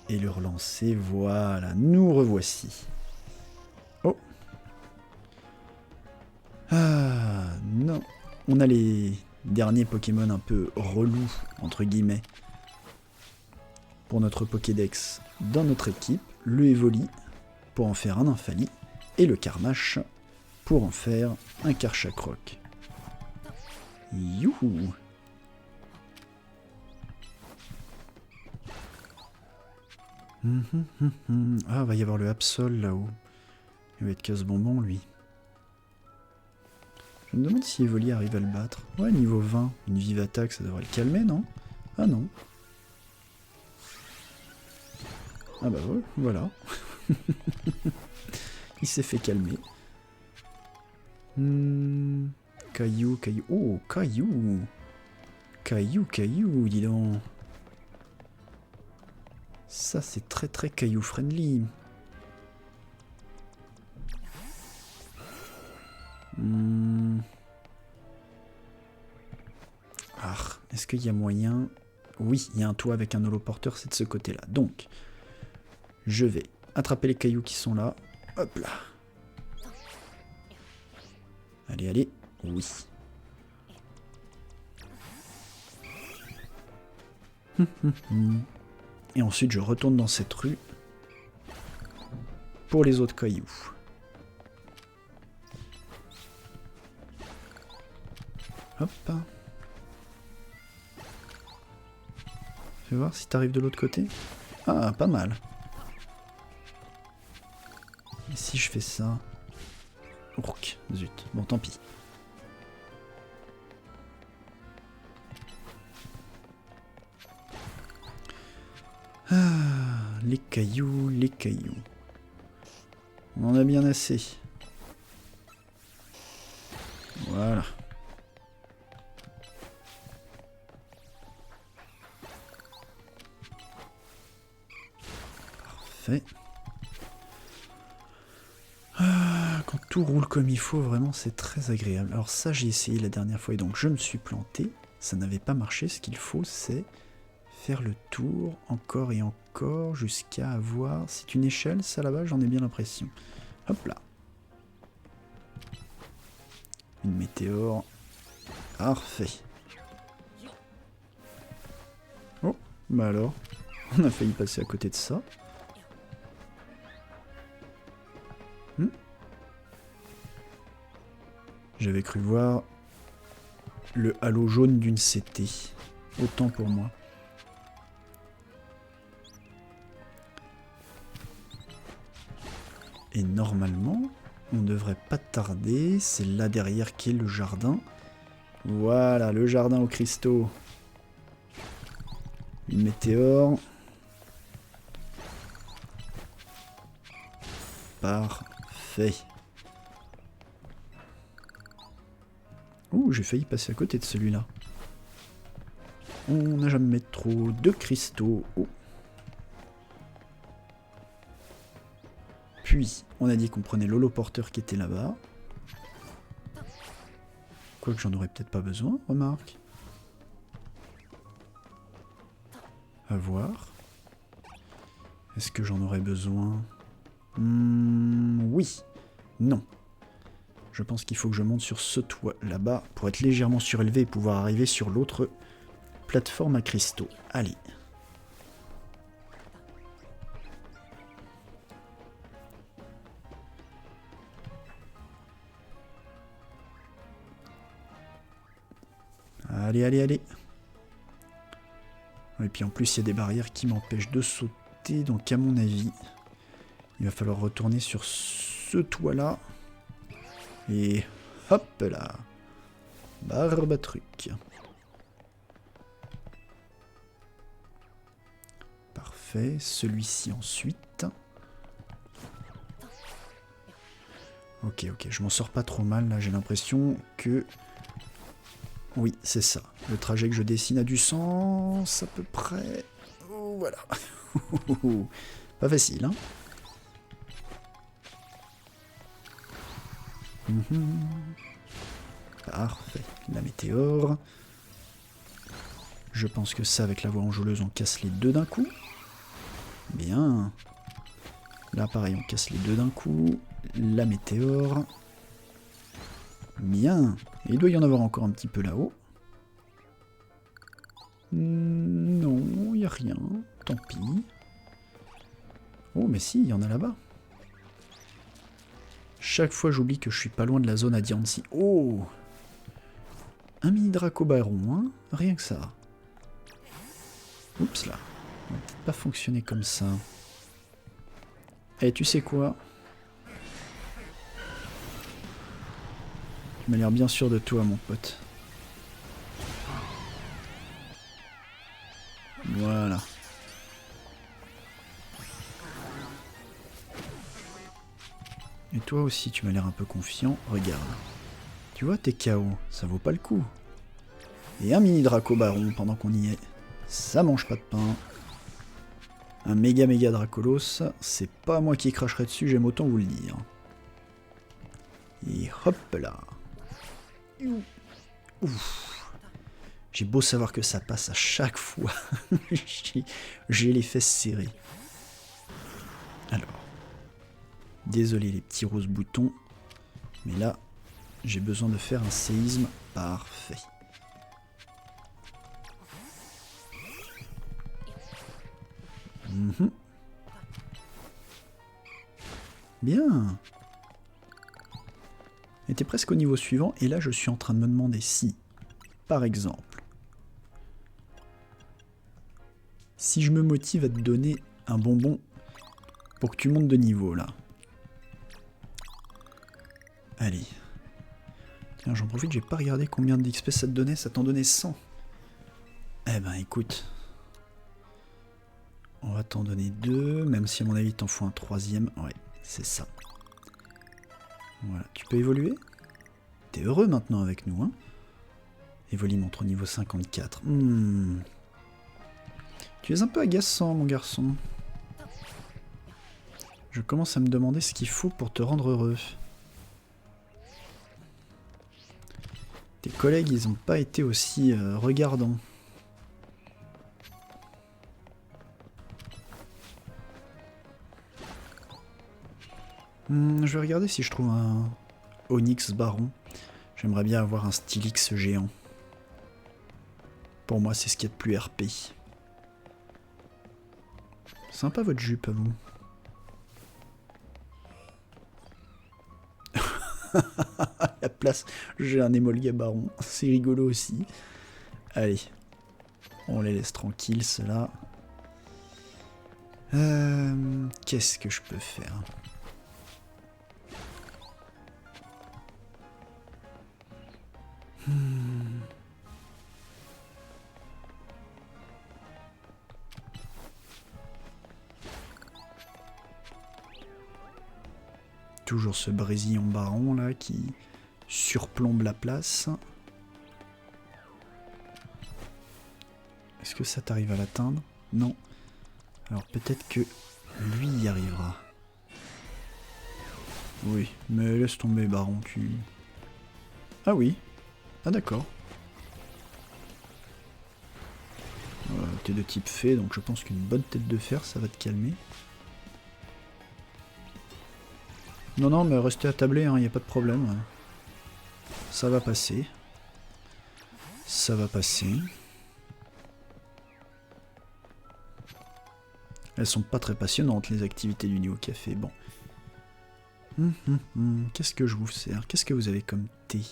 et le relancer. Voilà, nous revoici. Oh. Ah, non. On a les derniers Pokémon un peu relous, entre guillemets, pour notre Pokédex dans notre équipe. Le Evoli, pour en faire un Infali, et le Carmache, pour en faire un Karchakroc. Youhou! Ah, va y avoir le Absol là-haut. Il va être casse-bonbon, lui. Je me demande si Evoli arrive à le battre. Ouais, niveau 20, une vive attaque, ça devrait le calmer, non? Ah non. Ah bah ouais, voilà. Il s'est fait calmer. Caillou, caillou. Oh, caillou. Caillou, caillou, dis donc. Ça, c'est très très caillou friendly. Ah, est-ce qu'il y a moyen? Oui, il y a un toit avec un holoporteur, c'est de ce côté-là. Donc, je vais attraper les cailloux qui sont là. Hop là. Allez, allez. Oui. Et ensuite, je retourne dans cette rue pour les autres cailloux. Hop. Fais voir si t'arrives de l'autre côté. Ah, pas mal. Et si je fais ça... Ourk, zut. Bon, tant pis. Ah, les cailloux, les cailloux. On en a bien assez. Voilà. Parfait. Ah, quand tout roule comme il faut, vraiment, c'est très agréable. Alors ça, j'ai essayé la dernière fois et donc je me suis planté. Ça n'avait pas marché. Ce qu'il faut, c'est faire le tour encore et encore jusqu'à avoir... C'est une échelle, ça là-bas, j'en ai bien l'impression. Hop là. Une météore. Parfait. Oh, bah alors, on a failli passer à côté de ça. J'avais cru voir le halo jaune d'une CT. Autant pour moi. Et normalement, on devrait pas tarder. C'est là derrière qui est le jardin. Voilà, le jardin aux cristaux. Une météore. Parfait. Ouh, j'ai failli passer à côté de celui-là. On n'a jamais trop de cristaux. Oh. Puis, on a dit qu'on prenait l'holoporteur qui était là-bas. Quoique j'en aurais peut-être pas besoin, remarque. À voir. Est-ce que j'en aurais besoin? Oui. Non. Je pense qu'il faut que je monte sur ce toit là-bas pour être légèrement surélevé et pouvoir arriver sur l'autre plateforme à cristaux. Allez. Allez, allez, allez. Et puis en plus, il y a des barrières qui m'empêchent de sauter. Donc à mon avis, il va falloir retourner sur ce toit-là. Et hop là. Barbe à truc. Parfait. Celui-ci ensuite. Ok, ok. Je m'en sors pas trop mal là. J'ai l'impression que... Oui, c'est ça. Le trajet que je dessine a du sens, à peu près. Oh, voilà. Pas facile, hein. Parfait. La météore. Je pense que ça, avec la voie enjôleuse, on casse les deux d'un coup. Bien. Là, pareil, on casse les deux d'un coup. La météore. Bien. Et il doit y en avoir encore un petit peu là-haut. Non, il n'y a rien. Tant pis. Oh, mais si, il y en a là-bas. Chaque fois, j'oublie que je suis pas loin de la zone à Diancie. Oh! Un mini Dracobaron, hein? Rien que ça. Oups là. Ça va peut-être pas fonctionner comme ça. Eh, tu sais quoi? Tu m'as l'air bien sûr de toi, mon pote. Voilà. Et toi aussi, tu m'as l'air un peu confiant. Regarde. Tu vois, t'es KO. Ça vaut pas le coup. Et un mini Dracobaron pendant qu'on y est. Ça mange pas de pain. Un méga Dracolos. C'est pas moi qui cracherai dessus, j'aime autant vous le dire. Et hop là. Ouf. J'ai beau savoir que ça passe à chaque fois. J'ai les fesses serrées. Alors. Désolé les petits roses boutons. Mais là, j'ai besoin de faire un séisme parfait. Bien. On était presque au niveau suivant, et là je suis en train de me demander si, par exemple, si je me motive à te donner un bonbon pour que tu montes de niveau là. Allez. Tiens, j'en profite, j'ai pas regardé combien d'XP ça te donnait, ça t'en donnait 100. Eh ben écoute, on va t'en donner 2, même si à mon avis t'en faut un 3e. Ouais, c'est ça. Voilà, tu peux évoluer? T'es heureux maintenant avec nous, hein? Évolue montre au niveau 54. Tu es un peu agaçant, mon garçon. Je commence à me demander ce qu'il faut pour te rendre heureux. Tes collègues, ils n'ont pas été aussi regardants. Je vais regarder si je trouve un Onyx Baron. J'aimerais bien avoir un Stylix géant. Pour moi, c'est ce qu'il y a de plus RP. Sympa votre jupe à vous. La place, j'ai un Emolga Baron. C'est rigolo aussi. Allez, on les laisse tranquilles, ceux-là. Qu'est-ce que je peux faire? Toujours ce Brésillon Baron là qui surplombe la place. Est-ce que ça t'arrive à l'atteindre? Non. Alors peut-être que lui y arrivera. Oui, mais laisse tomber Baron, tu... Ah oui. Ah d'accord. T'es de type fée, donc je pense qu'une bonne tête de fer, ça va te calmer. Non, non, mais restez attablés, hein, y a pas de problème. Ça va passer. Ça va passer. Elles sont pas très passionnantes, les activités du Néo Café. Bon. Qu'est-ce que je vous sers? Qu'est-ce que vous avez comme thé?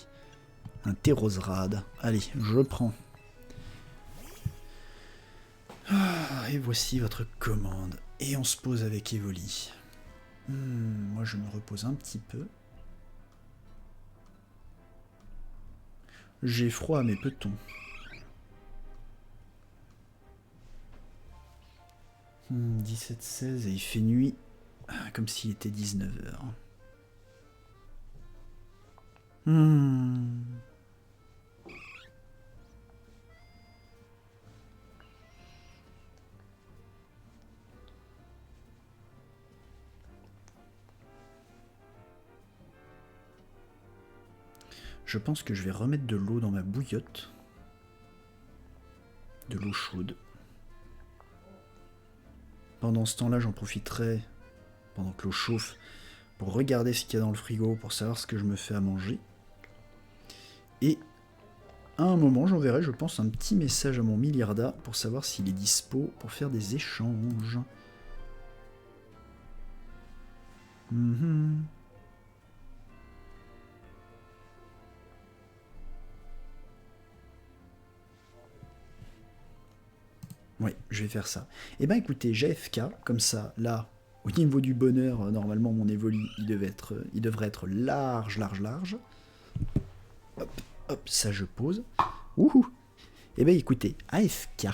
Un thé rose rade. Allez, je prends. Ah, et voici votre commande. Et on se pose avec Evoli. Moi, je me repose un petit peu. J'ai froid, mais peut-on? 17-16 et il fait nuit. Comme s'il était 19h. Je pense que je vais remettre de l'eau dans ma bouillotte. De l'eau chaude. Pendant ce temps-là, j'en profiterai, pendant que l'eau chauffe, pour regarder ce qu'il y a dans le frigo, pour savoir ce que je me fais à manger. Et à un moment, j'enverrai, je pense, un petit message à mon milliardat pour savoir s'il est dispo pour faire des échanges. Oui, je vais faire ça. Eh ben écoutez, j'AFK, comme ça, là, au niveau du bonheur, normalement mon évoli, il devrait être large, large, large. Hop, hop, ça je pose. Wouhou. Eh ben écoutez, AFK.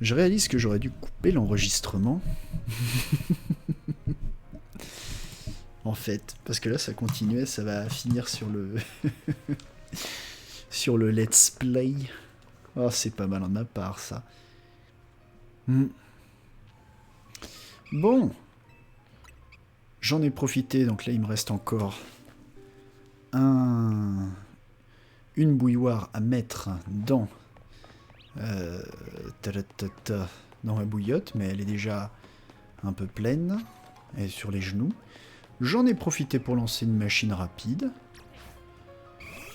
Je réalise que j'aurais dû couper l'enregistrement. En fait, parce que là ça continuait, ça va finir sur le sur le let's play. Oh, c'est pas mal en ma part ça. Bon, j'en ai profité, donc là il me reste encore une bouilloire à mettre dans dans ma bouillotte, mais elle est déjà un peu pleine, elle est sur les genoux. J'en ai profité pour lancer une machine rapide.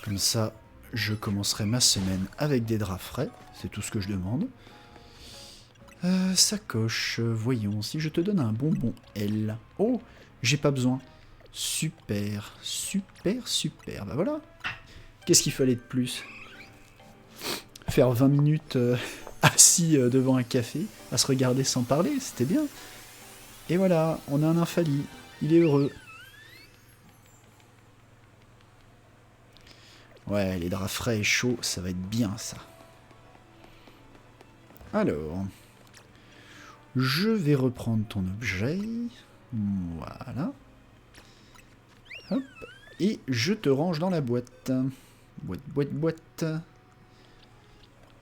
Comme ça, je commencerai ma semaine avec des draps frais. C'est tout ce que je demande. Sacoche, voyons, si je te donne un bonbon L. Oh, j'ai pas besoin. Super, super, super. Bah voilà. Qu'est-ce qu'il fallait de plus? Faire 20 minutes assis devant un café, à se regarder sans parler, c'était bien. Et voilà, on a un infali. Il est heureux. Ouais, les draps frais et chauds, ça va être bien, ça. Alors, je vais reprendre ton objet. Voilà. Hop. Et je te range dans la boîte. Boîte, boîte, boîte.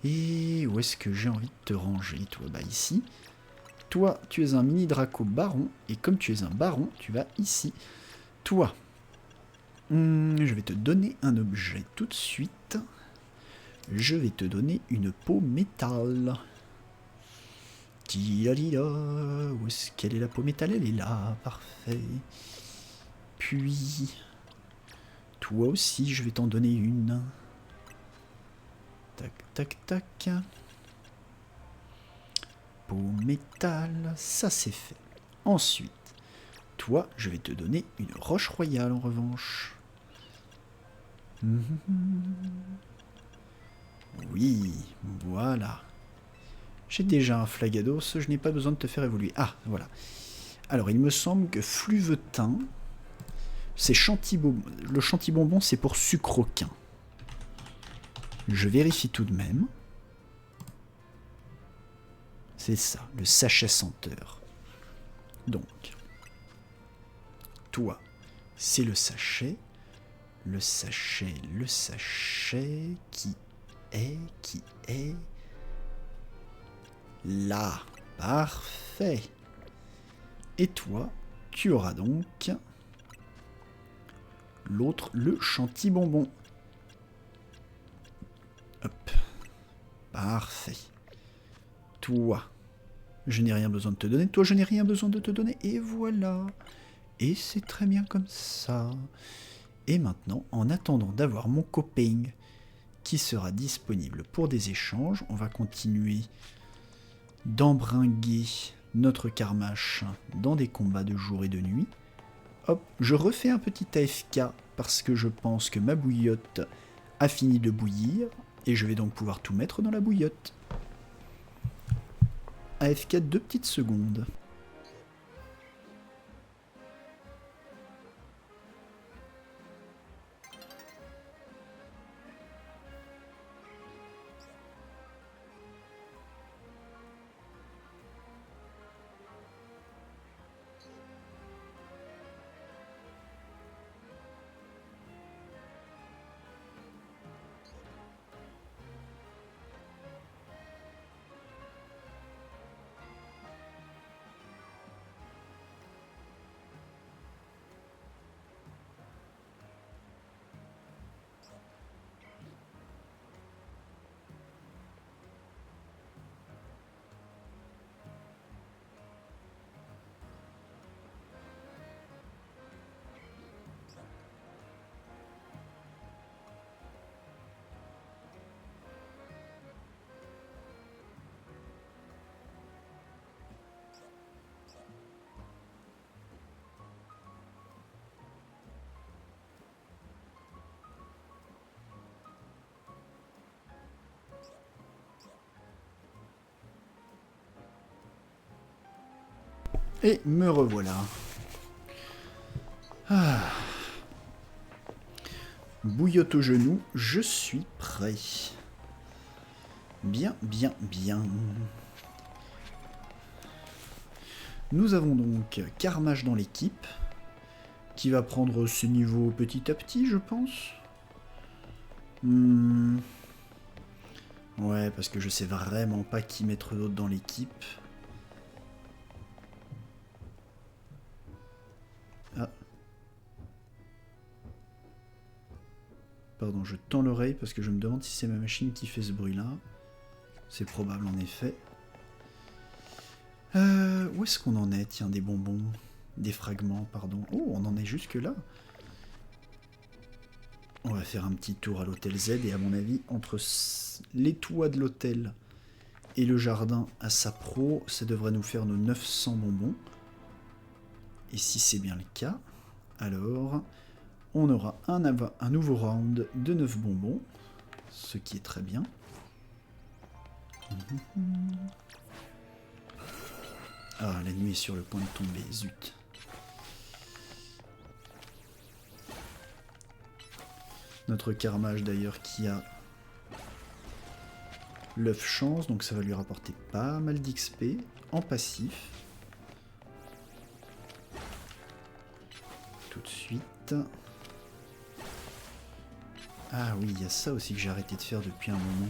Et où est-ce que j'ai envie de te ranger, toi? Bah ici. Toi, tu es un mini Draco baron. Et comme tu es un baron, tu vas ici. Toi, je vais te donner un objet tout de suite. Je vais te donner une peau métal. Tilalila, où est-ce qu'elle est la peau métal? Elle est là, parfait. Puis, toi aussi, je vais t'en donner une. Tac, tac, tac. Peau métal, ça c'est fait. Ensuite, toi, je vais te donner une roche royale en revanche. Oui, voilà. J'ai déjà un flagados, je n'ai pas besoin de te faire évoluer. Ah, voilà. Alors, il me semble que fluvetin, c'est le chantibonbon, c'est pour sucroquin. Je vérifie tout de même. C'est ça, le sachet senteur. Donc, toi, c'est le sachet. Le sachet qui est là. Parfait. Et toi, tu auras donc l'autre, le chantibonbon. Hop. Parfait. Toi, je n'ai rien besoin de te donner. Toi, je n'ai rien besoin de te donner. Et voilà. Et c'est très bien comme ça. Et maintenant, en attendant d'avoir mon copain qui sera disponible pour des échanges, on va continuer d'embringuer notre Carmache dans des combats de jour et de nuit. Hop, je refais un petit AFK parce que je pense que ma bouillotte a fini de bouillir et je vais donc pouvoir tout mettre dans la bouillotte. AFK 2 petites secondes. Et me revoilà. Ah. Bouillotte au genou, je suis prêt. Bien, bien, bien. Nous avons donc Carmage dans l'équipe, qui va prendre ses niveaux petit à petit, je pense. Ouais, parce que je sais vraiment pas qui mettre d'autre dans l'équipe. Ah. Pardon, je tends l'oreille parce que je me demande si c'est ma machine qui fait ce bruit-là. C'est probable en effet. Où est-ce qu'on en est? Tiens, des bonbons. Des fragments, pardon. Oh, on en est jusque là. On va faire un petit tour à l'hôtel Z et à mon avis, entre les toits de l'hôtel et le jardin à Sapro, ça devrait nous faire nos 900 bonbons. Et si c'est bien le cas, alors on aura un nouveau round de 9 bonbons, ce qui est très bien. Ah, la nuit est sur le point de tomber, zut. Notre Carmage d'ailleurs qui a l'œuf chance, donc ça va lui rapporter pas mal d'XP en passif. Tout de suite. Ah oui, il y a ça aussi que j'ai arrêté de faire depuis un moment.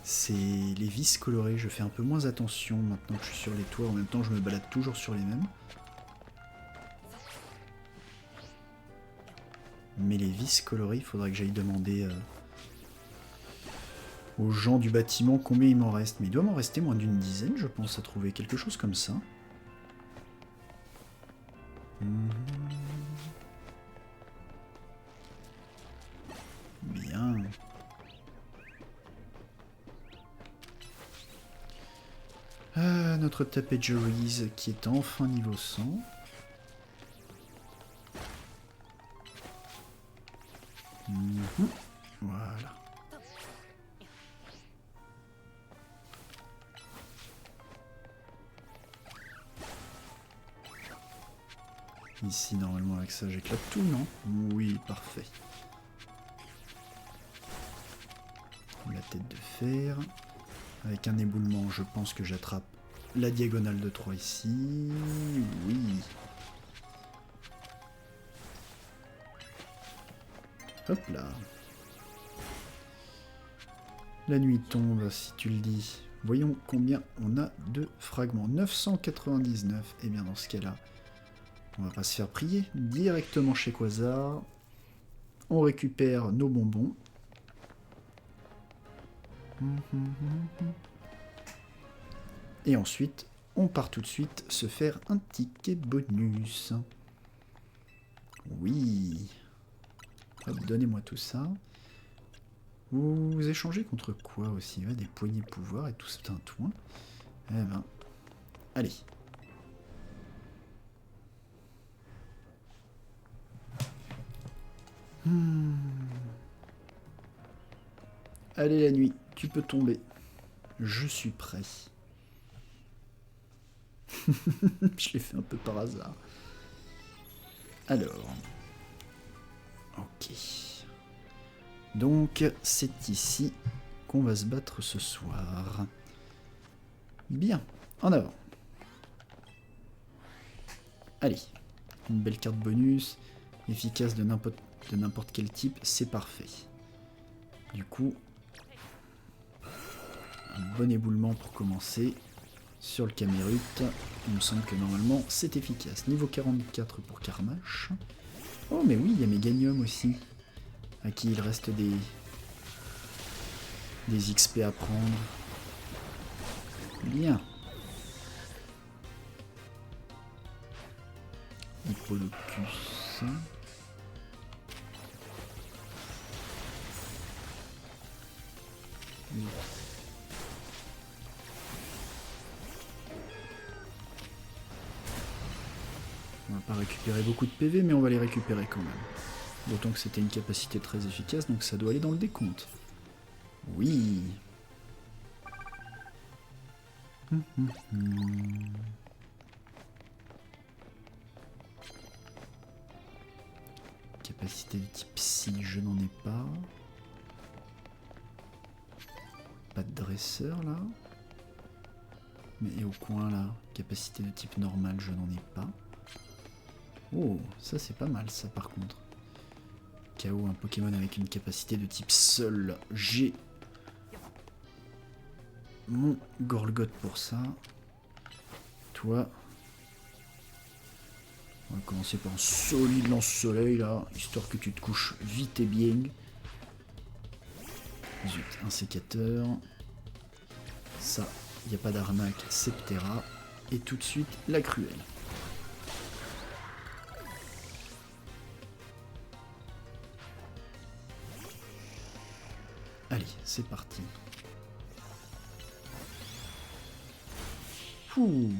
C'est les vis colorées, je fais un peu moins attention maintenant que je suis sur les toits, en même temps je me balade toujours sur les mêmes. Mais les vis colorées, il faudrait que j'aille demander aux gens du bâtiment combien il m'en reste. Mais il doit m'en rester moins d'une dizaine, je pense, à trouver quelque chose comme ça. Bien. Ah, notre Tapejories qui est enfin niveau 100. Voilà. Ici, normalement, avec ça, j'éclate tout, non? Oui, parfait. La tête de fer. Avec un éboulement, je pense que j'attrape la diagonale de 3 ici. Oui. Hop là. La nuit tombe, si tu le dis. Voyons combien on a de fragments. 999. Et bien dans ce cas-là, on va pas se faire prier. Directement chez Quasar. On récupère nos bonbons. Et ensuite, on part tout de suite se faire un ticket bonus. Oui. Hop, donnez-moi tout ça. Vous échangez contre quoi aussi? Des poignées de pouvoir et tout ce tintouin. Eh ben, allez. Allez la nuit, tu peux tomber. Je suis prêt. Je l'ai fait un peu par hasard. Alors. Ok. Donc, c'est ici qu'on va se battre ce soir. Bien, en avant. Allez, une belle carte bonus, efficace de n'importe quel type, c'est parfait. Du coup, un bon éboulement pour commencer. Sur le Camérute, il me semble que normalement c'est efficace. Niveau 44 pour Carmache. Oh mais oui, il y a Méganium aussi. À qui il reste des XP à prendre. Bien. Hippolocus. On va pas récupérer beaucoup de PV, mais on va les récupérer quand même. D'autant que c'était une capacité très efficace, donc ça doit aller dans le décompte. Oui. Capacité de type psy, je n'en ai pas. Pas de dresseur là. Mais au coin là, capacité de type normal, je n'en ai pas. Oh, ça c'est pas mal ça par contre. KO un Pokémon avec une capacité de type seul. J'ai mon Gorlgot pour ça. Toi. On va commencer par un solide lance-soleil là, histoire que tu te couches vite et bien. Zut, un sécateur. Ça, il n'y a pas d'arnaque, c'est Ptera. Et tout de suite, la cruelle. Allez, c'est parti. Ouh.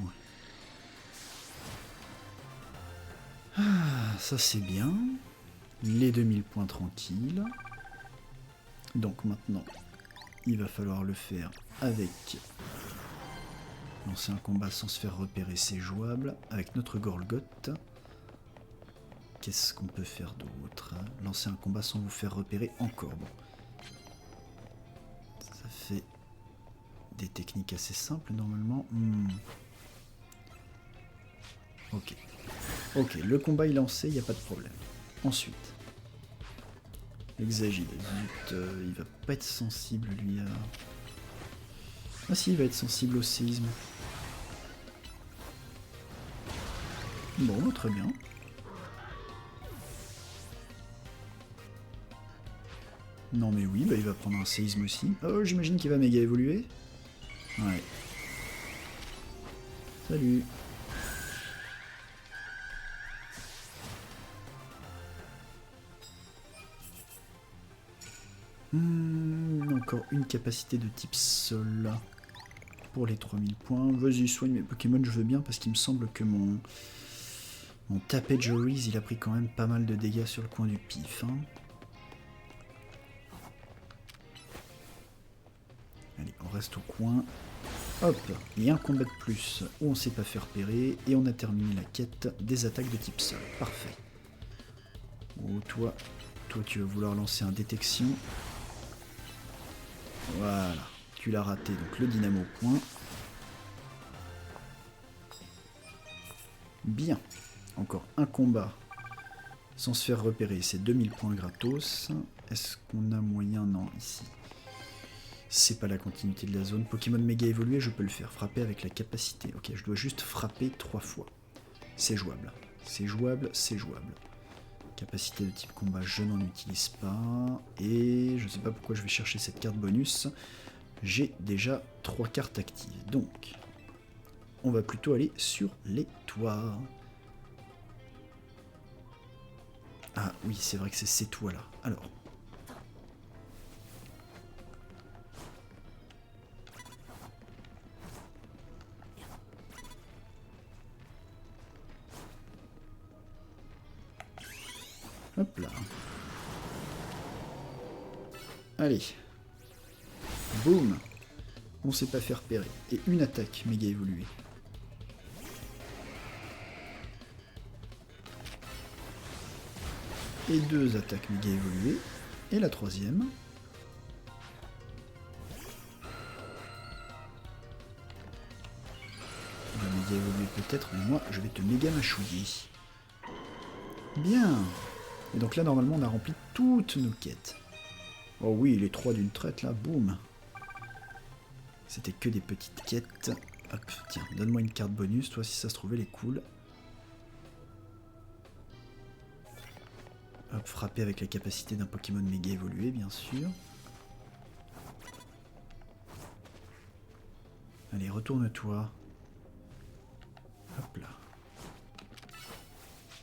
Ah, ça c'est bien. Les 2000 points tranquilles. Donc maintenant, il va falloir le faire avec... Lancer un combat sans se faire repérer, c'est jouable. Avec notre Gorlgot. Qu'est-ce qu'on peut faire d'autre? Lancer un combat sans vous faire repérer, encore bon. Ça fait des techniques assez simples normalement. Ok. Ok, le combat est lancé, il n'y a pas de problème. Ensuite, Exagile. Zut, il va pas être sensible lui à... Ah si, il va être sensible au séisme. Bon, très bien. Non mais oui, bah il va prendre un séisme aussi. Oh, j'imagine qu'il va méga évoluer. Ouais. Salut. Encore une capacité de type sol pour les 3000 points. Vas-y, soigne mes Pokémon, je veux bien, parce qu'il me semble que mon tapé Joris, il a pris quand même pas mal de dégâts sur le coin du pif. Hein. Allez, on reste au coin. Hop, il y a un combat de plus où on s'est pas fait repérer, et on a terminé la quête des attaques de type sol. Parfait. Oh, toi, tu vas vouloir lancer un détection. Voilà, tu l'as raté, donc le dynamo point. Bien, encore un combat sans se faire repérer, c'est 2000 points gratos. Est-ce qu'on a moyen? Non, ici. C'est pas la continuité de la zone. Pokémon méga évolué, je peux le faire. Frapper avec la capacité. Ok, je dois juste frapper 3 fois. C'est jouable. C'est jouable, c'est jouable. Capacité de type combat, je n'en utilise pas. Et je sais pas pourquoi je vais chercher cette carte bonus. J'ai déjà 3 cartes actives. Donc, on va plutôt aller sur les toits. Ah oui, c'est vrai que c'est ces toits-là. Alors. Hop là. Allez. Boum. On s'est pas fait repérer. Et une attaque méga évoluée. Et 2 attaques méga évoluées. Et la troisième. Il va méga évoluer peut-être, mais moi je vais te méga mâchouiller. Bien. Et donc là normalement on a rempli toutes nos quêtes. Oh oui, les 3 d'une traite là, boum. C'était que des petites quêtes. Hop, tiens, donne-moi une carte bonus, toi si ça se trouve elle est cool. Hop, frapper avec la capacité d'un Pokémon méga évolué, bien sûr. Allez, retourne-toi. Hop là.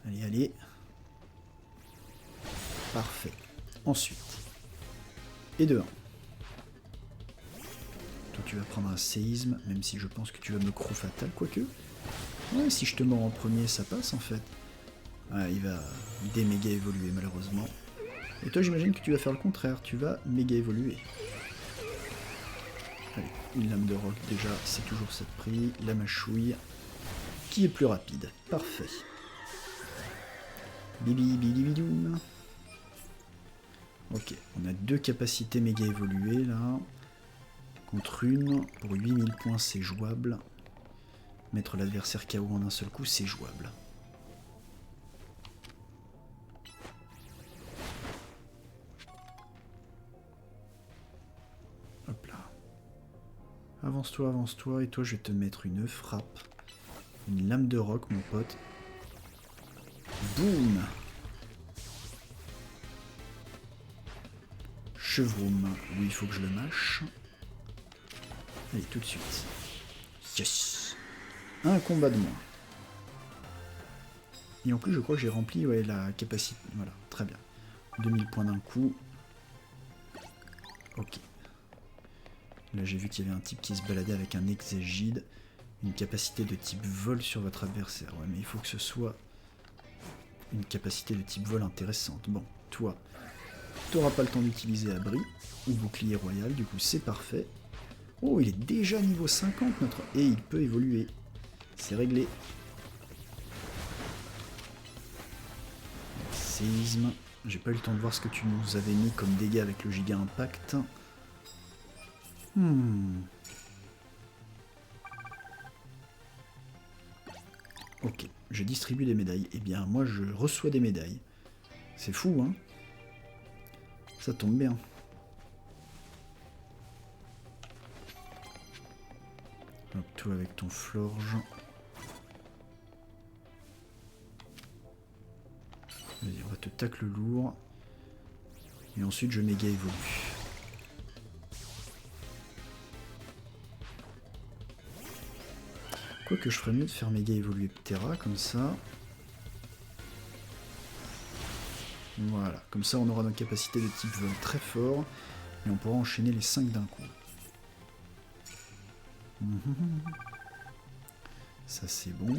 Allez, allez. Parfait. Ensuite. Et de 1. Toi, tu vas prendre un séisme, même si je pense que tu vas me croc fatal, quoique. Ouais, si je te mords en premier, ça passe en fait. Ouais, il va déméga évoluer malheureusement. Et toi, j'imagine que tu vas faire le contraire, tu vas méga évoluer. Allez, une lame de roc déjà, c'est toujours ça de prix. La mâchouille, qui est plus rapide. Parfait. Bibi bidoum. Ok, on a 2 capacités méga évoluées là. Contre une, pour 8000 points c'est jouable. Mettre l'adversaire KO en un seul coup, c'est jouable. Hop là. Avance-toi, et toi je vais te mettre une frappe. Une lame de roc, mon pote. Boum! Chevroum, oui, il faut que je le mâche. Allez, tout de suite. Yes! Un combat de moins. Et en plus, je crois que j'ai rempli ouais, la capacité. Voilà, très bien. 2000 points d'un coup. Ok. Là, j'ai vu qu'il y avait un type qui se baladait avec un exégide. Une capacité de type vol sur votre adversaire. Ouais, mais il faut que ce soit une capacité de type vol intéressante. Bon, toi, t'auras pas le temps d'utiliser abri ou bouclier royal, du coup c'est parfait. Oh, il est déjà niveau 50 notre... Et il peut évoluer. C'est réglé. Séisme. J'ai pas eu le temps de voir ce que tu nous avais mis comme dégâts avec le giga impact. Ok, je distribue des médailles. Eh bien, moi je reçois des médailles. C'est fou, hein? Ça tombe bien. Hop, toi avec ton florge. Vas-y, on va te tacle lourd. Et ensuite, je méga évolue. Quoique je ferais mieux de faire méga évoluer Ptera, comme ça. Voilà, comme ça on aura nos capacités de type vol très fort. Et on pourra enchaîner les 5 d'un coup. Ça c'est bon.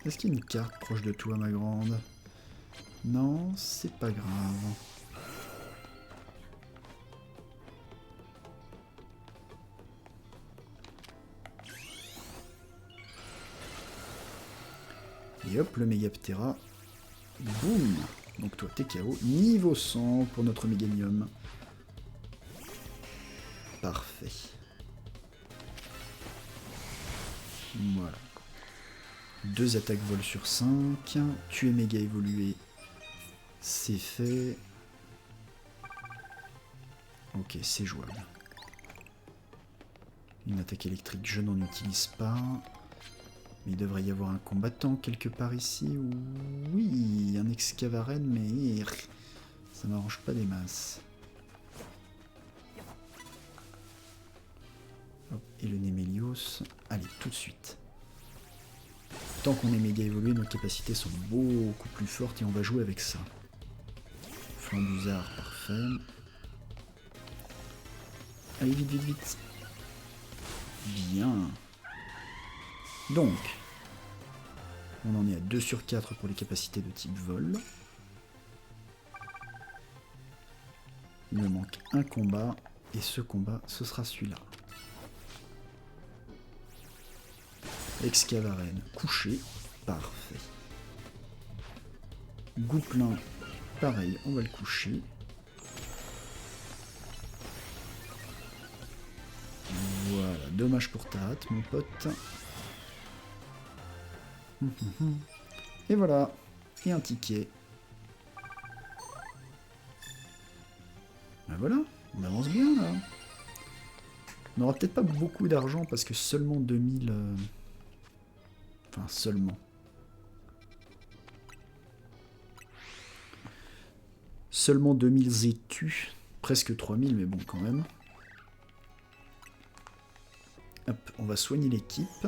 Est-ce qu'il y a une carte proche de toi, ma grande? Non, c'est pas grave. Et hop, le Mégaptera. Boum! Donc toi, t'es KO. Niveau 100 pour notre Méganium. Parfait. Voilà. 2 attaques vol sur 5. Tu es méga évolué. C'est fait. Ok, c'est jouable. Une attaque électrique, je n'en utilise pas. Mais il devrait y avoir un combattant quelque part ici. Oui, un Excavaren, mais ça m'arrange pas des masses. Hop, et le Némélios. Allez, tout de suite. Tant qu'on est méga évolué, nos capacités sont beaucoup plus fortes et on va jouer avec ça. Flambusard, parfait. Allez, vite, vite, vite. Bien. Donc, on en est à 2 sur 4 pour les capacités de type vol. Il me manque un combat, et ce combat, ce sera celui-là. Excavaren, couché, parfait. Gouplin, pareil, on va le coucher. Voilà, dommage pour ta hâte, mon pote. Et voilà, et un ticket. Ben voilà, on avance bien là. On n'aura peut-être pas beaucoup d'argent parce que seulement 2000... Enfin, seulement. Seulement 2000 zétus. Presque 3000, mais bon, quand même. Hop, on va soigner l'équipe.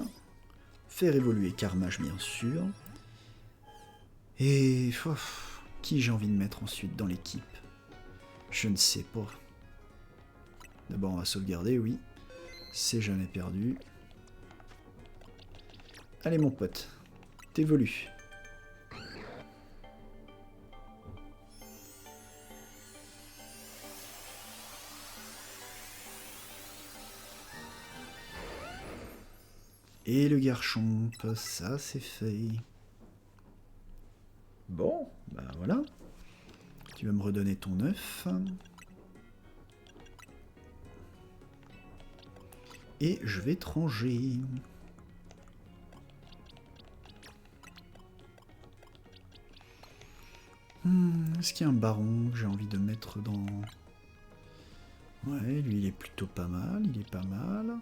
Faire évoluer Carmage, bien sûr. Et... qui j'ai envie de mettre ensuite dans l'équipe? Je ne sais pas. D'abord, on va sauvegarder, oui. C'est jamais perdu. Allez, mon pote. T'évolues. Et le garchon, ça c'est fait. Bon, bah voilà. Tu vas me redonner ton œuf. Et je vais te ranger. Est-ce qu'il y a un baron que j'ai envie de mettre dans... Ouais, lui il est plutôt pas mal, il est pas mal.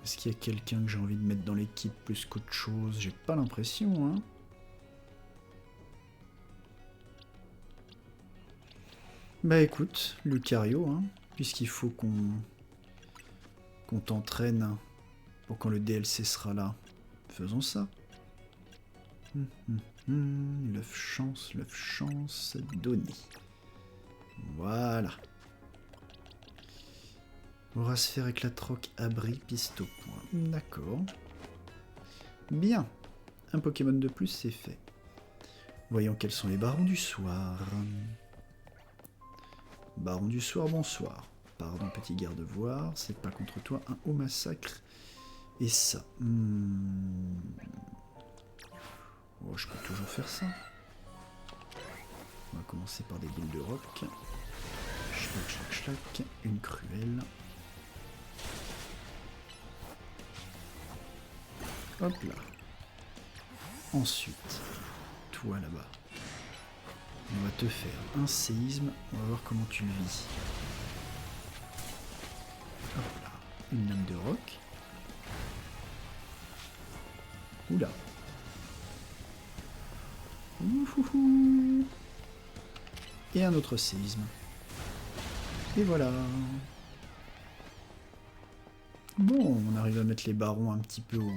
Est-ce qu'il y a quelqu'un que j'ai envie de mettre dans l'équipe plus qu'autre chose? J'ai pas l'impression, hein. Bah écoute, Lucario, hein, puisqu'il faut qu'on t'entraîne pour quand le DLC sera là. Faisons ça. L'œuf chance, donné. Voilà. Aura sphère éclatroc, abri, piste au point. D'accord. Bien. Un Pokémon de plus, c'est fait. Voyons quels sont les barons du soir. Baron du soir, bonsoir. Pardon, petit garde-voir, c'est pas contre toi un haut massacre. Et ça. Oh, je peux toujours faire ça. On va commencer par des boules de roc. Schlac, schlac, schlac. Une cruelle. Hop là. Ensuite, toi là-bas. On va te faire un séisme. On va voir comment tu le vis. Hop là. Une lame de roc. Oula. Ouhouhou. Et un autre séisme. Et voilà. Bon, on arrive à mettre les barons un petit peu au...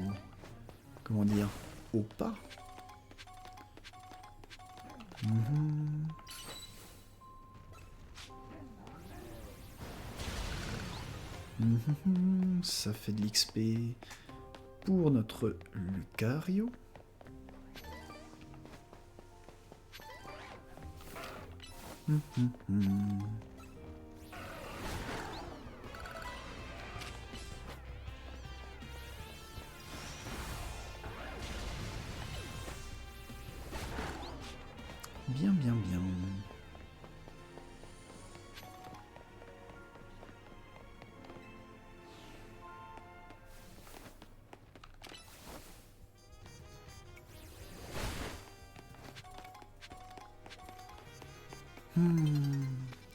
Comment dire? Au pas. Ça fait de l'XP pour notre Lucario. Bien, bien, bien.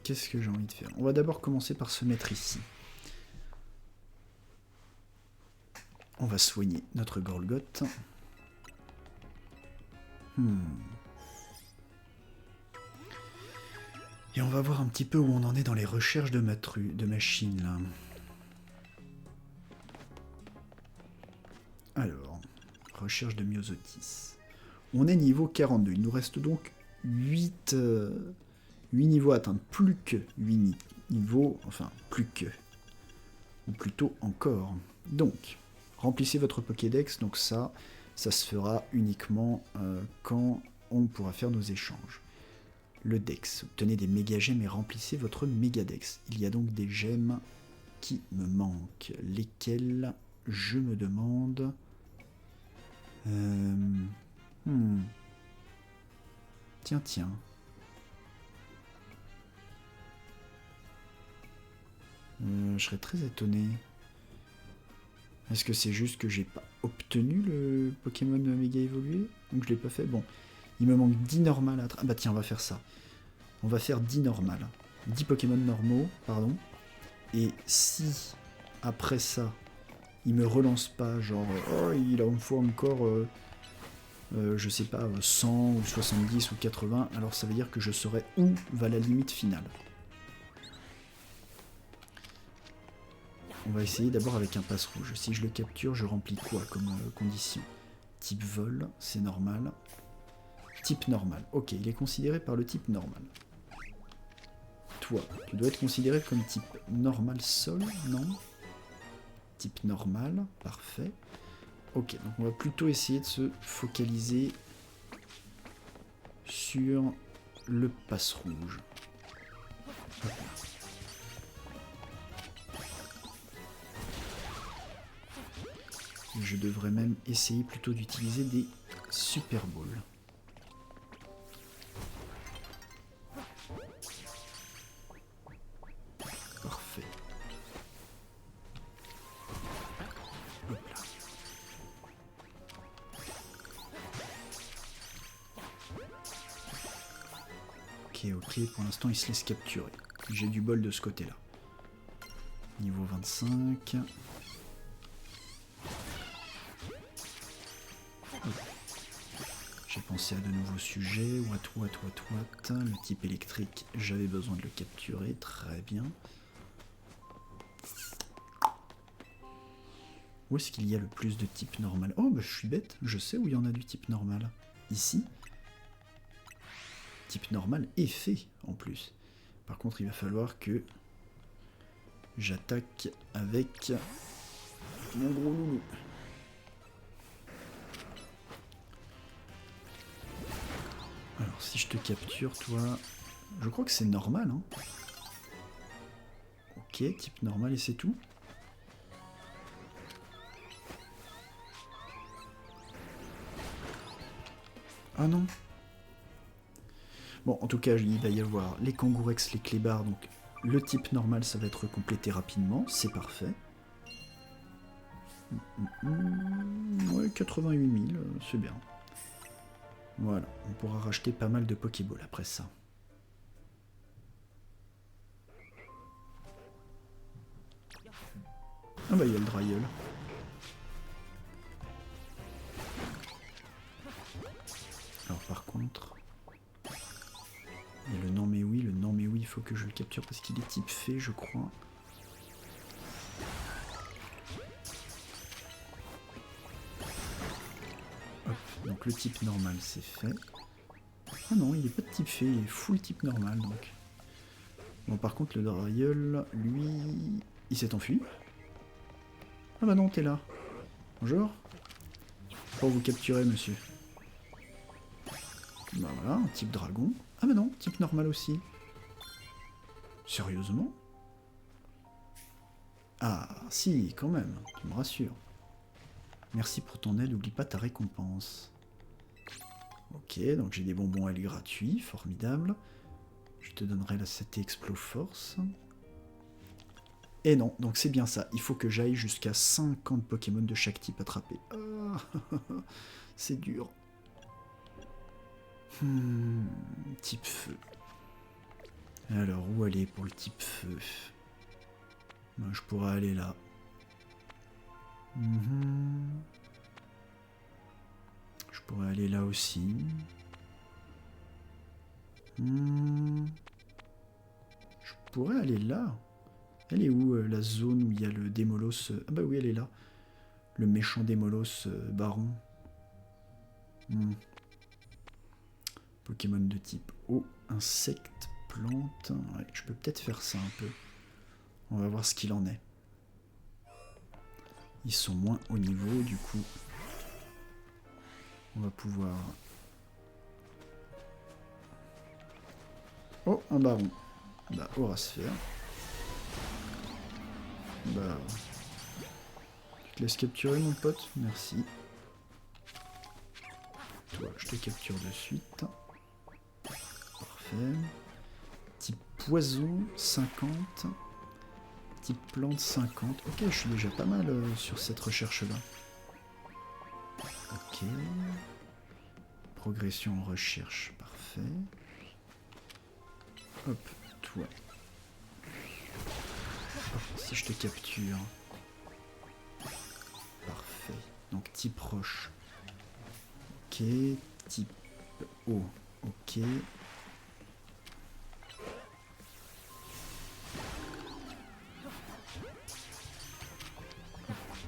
Qu'est-ce que j'ai envie de faire? On va d'abord commencer par se mettre ici. On va soigner notre Gorgotte. Et on va voir un petit peu où on en est dans les recherches de machines, là. Alors, recherche de Myosotis. On est niveau 42. Il nous reste donc 8 niveaux à atteindre. Plus que 8 niveaux. Enfin, plus que. Ou plutôt encore. Donc, remplissez votre Pokédex. Donc ça se fera uniquement quand on pourra faire nos échanges. Le Dex. Obtenez des méga gemmes et remplissez votre méga Dex. Il y a donc des gemmes qui me manquent. Lesquelles, je me demande... Tiens. Je serais très étonné. Est-ce que c'est juste que j'ai pas obtenu le Pokémon méga évolué? Donc je l'ai pas fait. Bon, il me manque 10 normales à... Ah bah tiens, on va faire ça. On va faire 10 normales. 10 Pokémon normaux, pardon. Et si, après ça, il me relance pas, genre, oh, il en faut encore, je sais pas, 100 ou 70 ou 80, alors ça veut dire que je saurai où va la limite finale. On va essayer d'abord avec un passe rouge. Si je le capture, je remplis quoi comme condition? Type vol, c'est normal. Type normal. Ok, il est considéré par le type normal. Toi, tu dois être considéré comme type normal sol, non? Type normal, parfait. Ok, donc on va plutôt essayer de se focaliser sur le passe rouge. Je devrais même essayer plutôt d'utiliser des Super Balls. Parfait. Hop là. Ok, pour l'instant il se laisse capturer. J'ai du bol de ce côté-là. Niveau 25. J'ai pensé à de nouveaux sujets. What. Le type électrique, j'avais besoin de le capturer. Très bien. Où est-ce qu'il y a le plus de type normal? Oh, bah je suis bête. Je sais où il y en a du type normal. Ici. Type normal est fait, en plus. Par contre, il va falloir que j'attaque avec mon gros loulou. Alors, si je te capture, toi... Je crois que c'est normal, hein. Ok, type normal et c'est tout. Ah non. Bon, en tout cas, il va y avoir les kangourex, les clébards, donc le type normal, ça va être complété rapidement, c'est parfait. Ouais, 88 000, c'est bien. Voilà, on pourra racheter pas mal de Pokéballs après ça. Ah bah il y a le Dryeul. Alors par contre... Il y a le non mais oui, il faut que je le capture parce qu'il est type fée, je crois. Hop, donc le type normal c'est fait. Ah non, il est pas de type fée, il est full type normal donc. Bon par contre le Dryeul, lui, il s'est enfui. Ah bah non, t'es là. Bonjour. Pour vous capturer, monsieur. Bah voilà, un type dragon. Ah bah non, type normal aussi. Sérieusement? Ah, si, quand même, tu me rassures. Merci pour ton aide, n'oublie pas ta récompense. Ok, donc j'ai des bonbons à lui gratuits, formidable. Je te donnerai la CT Explo Force. Et non, donc c'est bien ça, il faut que j'aille jusqu'à 50 Pokémon de chaque type attrapé. Ah, c'est dur. Type feu. Alors, où aller pour le type feu? Ben, je pourrais aller là. Je pourrais aller là aussi. Je pourrais aller là. Elle est où la zone où il y a le Démolos? Ah bah oui, elle est là. Le méchant Démolos baron. Pokémon de type eau, insecte, plante. Ouais, je peux peut-être faire ça un peu. On va voir ce qu'il en est. Ils sont moins haut niveau, du coup. On va pouvoir... Oh, un baron. Bah, Aurasphère. Bah... Tu te laisses capturer, mon pote? Merci. Toi, je te capture de suite. Parfait. Type poison, 50. Type plante, 50. Ok, je suis déjà pas mal sur cette recherche-là. Ok. Progression en recherche, parfait. Hop, toi. Hop, si je te capture. Parfait. Donc type roche. Ok. Type eau. Ok.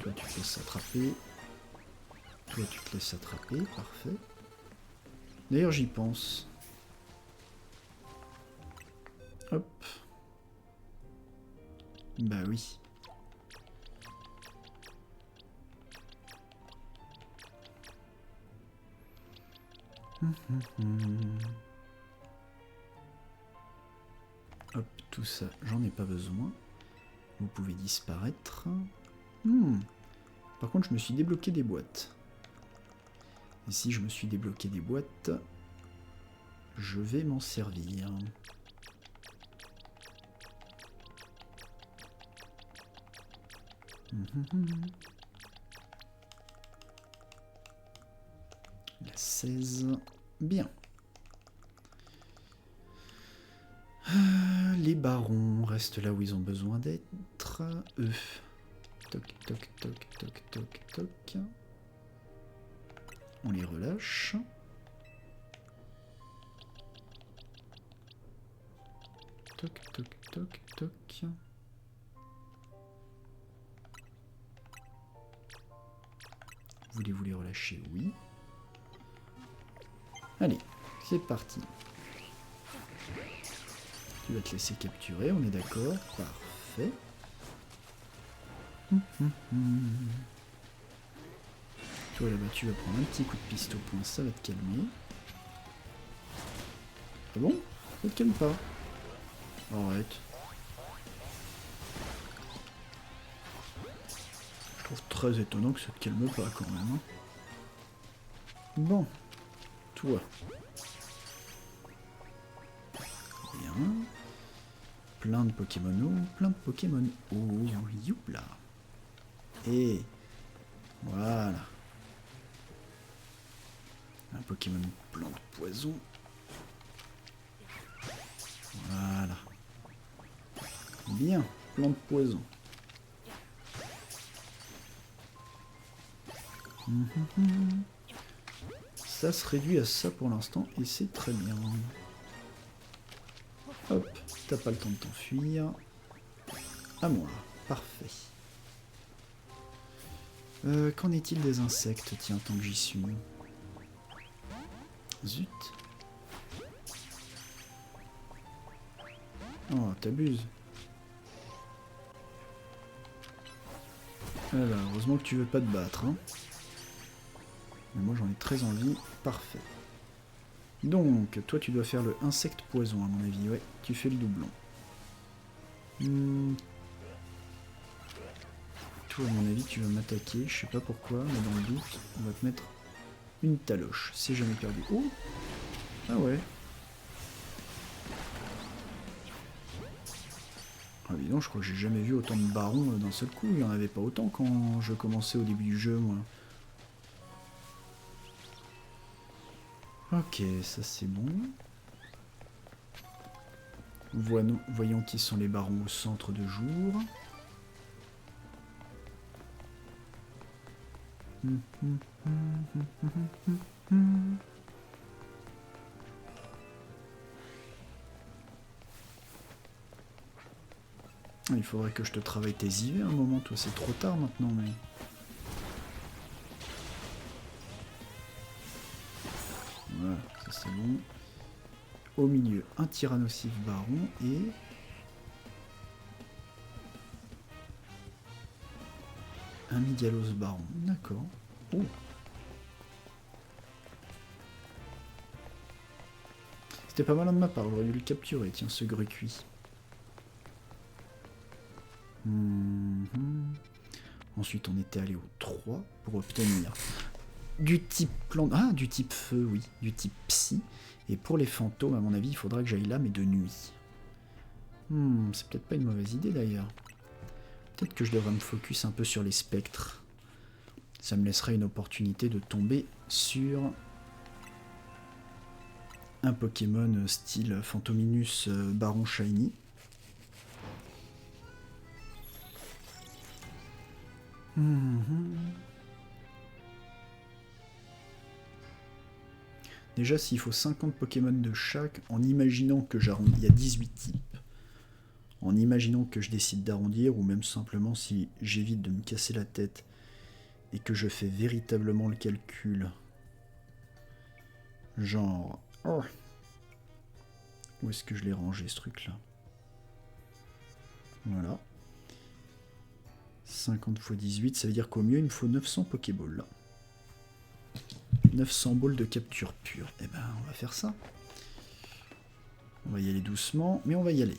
Toi tu te laisses attraper. Toi tu te laisses attraper, parfait. D'ailleurs j'y pense. Hop. Bah oui. Hop, tout ça, j'en ai pas besoin. Vous pouvez disparaître. Par contre, je me suis débloqué des boîtes. Et si je me suis débloqué des boîtes, je vais m'en servir. La 16. Bien. Les barons restent là où ils ont besoin d'être. Eux. Toc, toc, toc, toc, toc, toc. On les relâche. Toc, toc, toc, toc. Voulez-vous les relâcher? Oui. Allez, c'est parti. Tu vas te laisser capturer, on est d'accord. Parfait. Toi là-bas, tu vas prendre un petit coup de piste au poing, ça va te calmer. Ah bon? Ça te calme pas. Arrête. Je trouve très étonnant que ça te calme pas quand même. Hein. Bon. Toi. Bien. Plein de Pokémon. Plein de Pokémon. Oh, youpla. Et voilà. Un Pokémon plante poison. Voilà. Bien, plante poison. Ça se réduit à ça pour l'instant et c'est très bien. Hop, t'as pas le temps de t'enfuir. À moi, parfait. Qu'en est-il des insectes? Tiens, tant que j'y suis. Zut. Oh, t'abuses. Alors, heureusement que tu veux pas te battre. Hein. Mais moi, j'en ai très envie. Parfait. Donc, toi, tu dois faire le insecte poison, à mon avis. Ouais, tu fais le doublon. Toi, à mon avis, tu vas m'attaquer. Je sais pas pourquoi, mais dans le doute, on va te mettre une taloche. C'est jamais perdu. Oh! Ah ouais. Ah dis donc, je crois que j'ai jamais vu autant de barons d'un seul coup. Il n'y en avait pas autant quand je commençais au début du jeu, moi. Ok, ça c'est bon. Voyons qui sont les barons au centre de jour. Il faudrait que je te travaille tes IV à un moment, toi c'est trop tard maintenant, mais... Voilà, ça c'est bon. Au milieu, un Tyrannosif baron et... un Migalos baron, d'accord. Oh. C'était pas malin de ma part, j'aurais dû le capturer, tiens, ce grue cuit. Ensuite, on était allé au 3 pour obtenir du type plante... Ah, du type feu, oui, du type psy. Et pour les fantômes, à mon avis, il faudra que j'aille là, mais de nuit. C'est peut-être pas une mauvaise idée, d'ailleurs. Peut-être que je devrais me focus un peu sur les spectres. Ça me laisserait une opportunité de tomber sur un Pokémon style Phantominus Baron Shiny. Déjà, s'il faut 50 Pokémon de chaque, en imaginant que j'arrondis, il y a 18 types, en imaginant que je décide d'arrondir, ou même simplement si j'évite de me casser la tête et que je fais véritablement le calcul, genre... Oh, où est-ce que je l'ai rangé ce truc-là? Voilà. 50 x 18, ça veut dire qu'au mieux, il me faut 900 Pokéballs. Là. 900 balles de capture pure. Eh ben, on va faire ça. On va y aller doucement, mais on va y aller.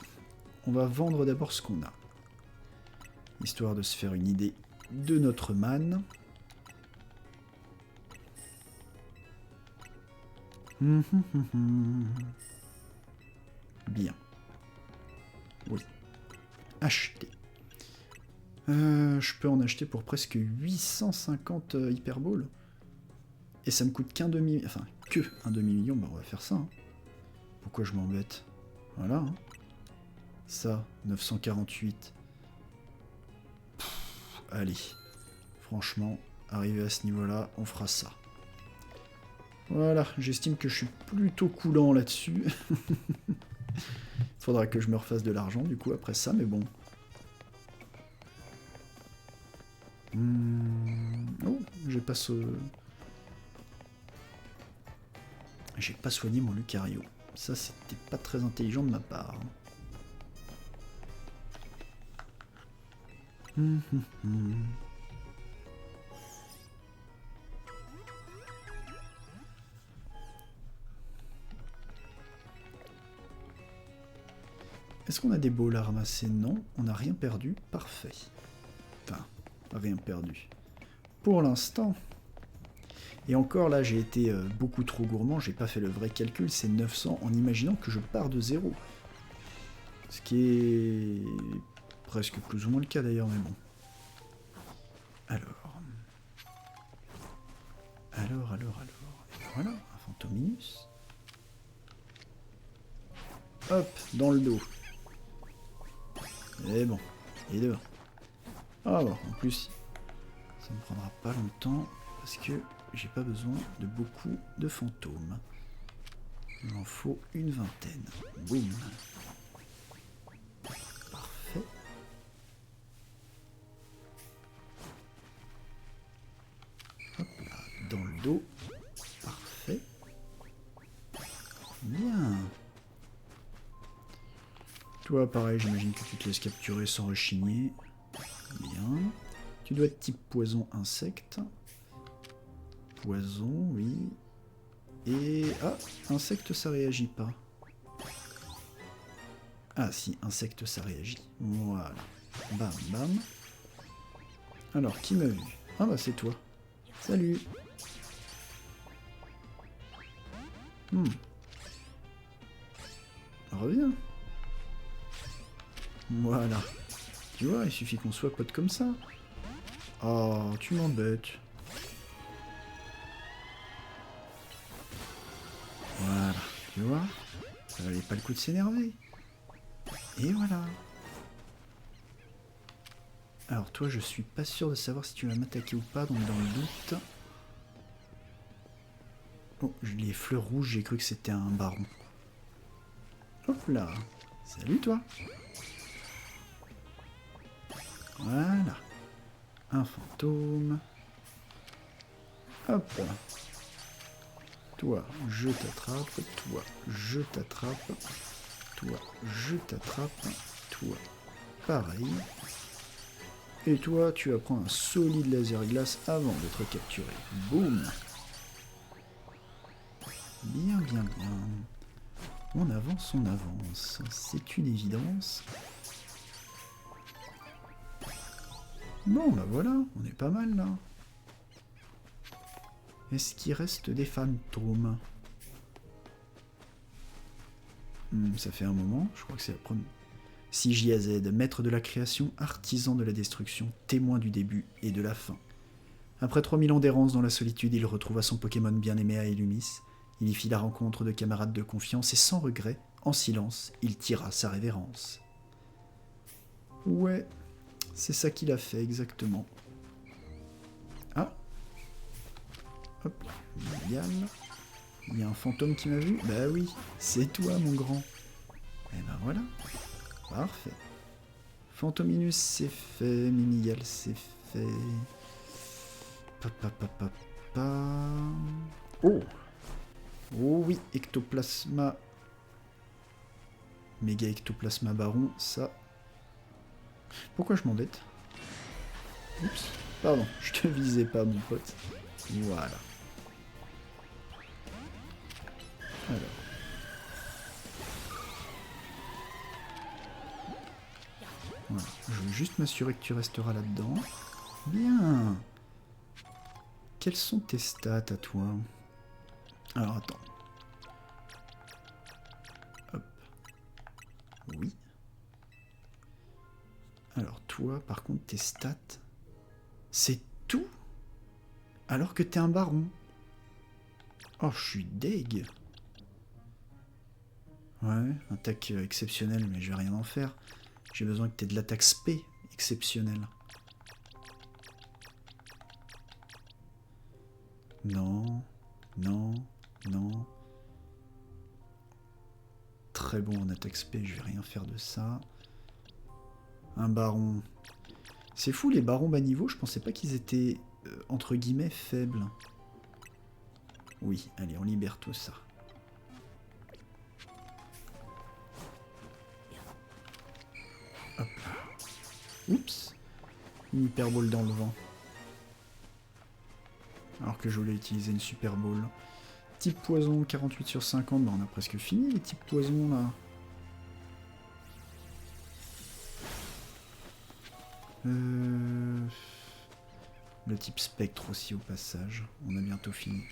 On va vendre d'abord ce qu'on a. Histoire de se faire une idée de notre manne. Bien. Oui. Acheter. Je peux en acheter pour presque 850 hyperballs. Et ça me coûte qu'un demi... Enfin, que un demi-million. Bah on va faire ça. Hein. Pourquoi je m'embête? Voilà. Hein. Ça, 948. Allez. Franchement, arrivé à ce niveau-là, on fera ça. Voilà, j'estime que je suis plutôt coulant là-dessus. Faudra que je me refasse de l'argent, du coup, après ça, mais bon. Oh, j'ai pas soigné mon Lucario. Ça, c'était pas très intelligent de ma part. Est-ce qu'on a des balls à ramasser? Non, on n'a rien perdu. Parfait. Enfin, rien perdu. Pour l'instant. Et encore là, j'ai été beaucoup trop gourmand, j'ai pas fait le vrai calcul, c'est 900 en imaginant que je pars de zéro. Ce qui est presque plus ou moins le cas d'ailleurs, mais bon. Alors. Et voilà, un Fantominus. Hop, dans le dos. Et bon, et dehors. Ah bon, en plus, ça ne prendra pas longtemps, parce que j'ai pas besoin de beaucoup de fantômes. Il m'en faut une vingtaine. Boum. Parfait. Hop là, dans le dos. Parfait. Bien. Toi, pareil, j'imagine que tu te laisses capturer sans rechigner. Bien. Tu dois être type poison insecte. Poison, oui. Et... ah, insecte, ça réagit pas. Ah si, insecte, ça réagit. Voilà. Bam, bam. Alors, qui m'a vu? Ah bah c'est toi. Salut. Reviens. Voilà. Tu vois, il suffit qu'on soit potes comme ça. Oh, tu m'embêtes. Voilà, tu vois, ça valait pas le coup de s'énerver. Et voilà. Alors toi, je suis pas sûr de savoir si tu vas m'attaquer ou pas, donc dans le doute... Oh, les fleurs rouges, j'ai cru que c'était un baron. Hop là. Salut toi. Voilà. Un fantôme. Hop. Toi, je t'attrape. Toi, je t'attrape. Toi, je t'attrape. Toi, pareil. Et toi, tu vas prendre un solide laser glace avant d'être capturé. Boum. Bien, bien, bien. On avance, on avance. C'est une évidence. Bon, bah voilà, on est pas mal là. Est-ce qu'il reste des fantômes? Ça fait un moment, je crois que c'est la première. CJAZ, maître de la création, artisan de la destruction, témoin du début et de la fin. Après 3000 ans d'errance dans la solitude, il retrouva son Pokémon bien-aimé à Illumis. Il y fit la rencontre de camarades de confiance et sans regret, en silence, il tira sa révérence. Ouais, c'est ça qu'il a fait exactement. Ah. Hop, Mégane. Il y a un fantôme qui m'a vu? Bah oui, c'est toi mon grand. Et ben voilà. Parfait. Fantominus c'est fait, Mimigal c'est fait. Oh. Oh oui, ectoplasma. Méga ectoplasma baron, ça. Pourquoi je m'endette? Oups, pardon, je te visais pas mon pote. Voilà. Alors. Voilà. Je veux juste m'assurer que tu resteras là-dedans. Bien. Quelles sont tes stats à toi? Alors attends. Hop. Oui. Alors toi, par contre, tes stats, c'est tout? Alors que t'es un baron. Oh, je suis deg. Ouais, attaque exceptionnelle, mais je vais rien en faire. J'ai besoin que tu aies de l'attaque spé exceptionnelle. Non, non, non. Très bon en attaque spé, je vais rien faire de ça. Un baron. C'est fou, les barons bas niveau, je pensais pas qu'ils étaient, entre guillemets, faibles. Oui, allez, on libère tout ça. Hop là. Oups. Une hyper ball dans le vent. Alors que je voulais utiliser une super ball. Type poison, 48 sur 50. Bah on a presque fini les types poison là. Le type spectre aussi au passage. On a bientôt fini.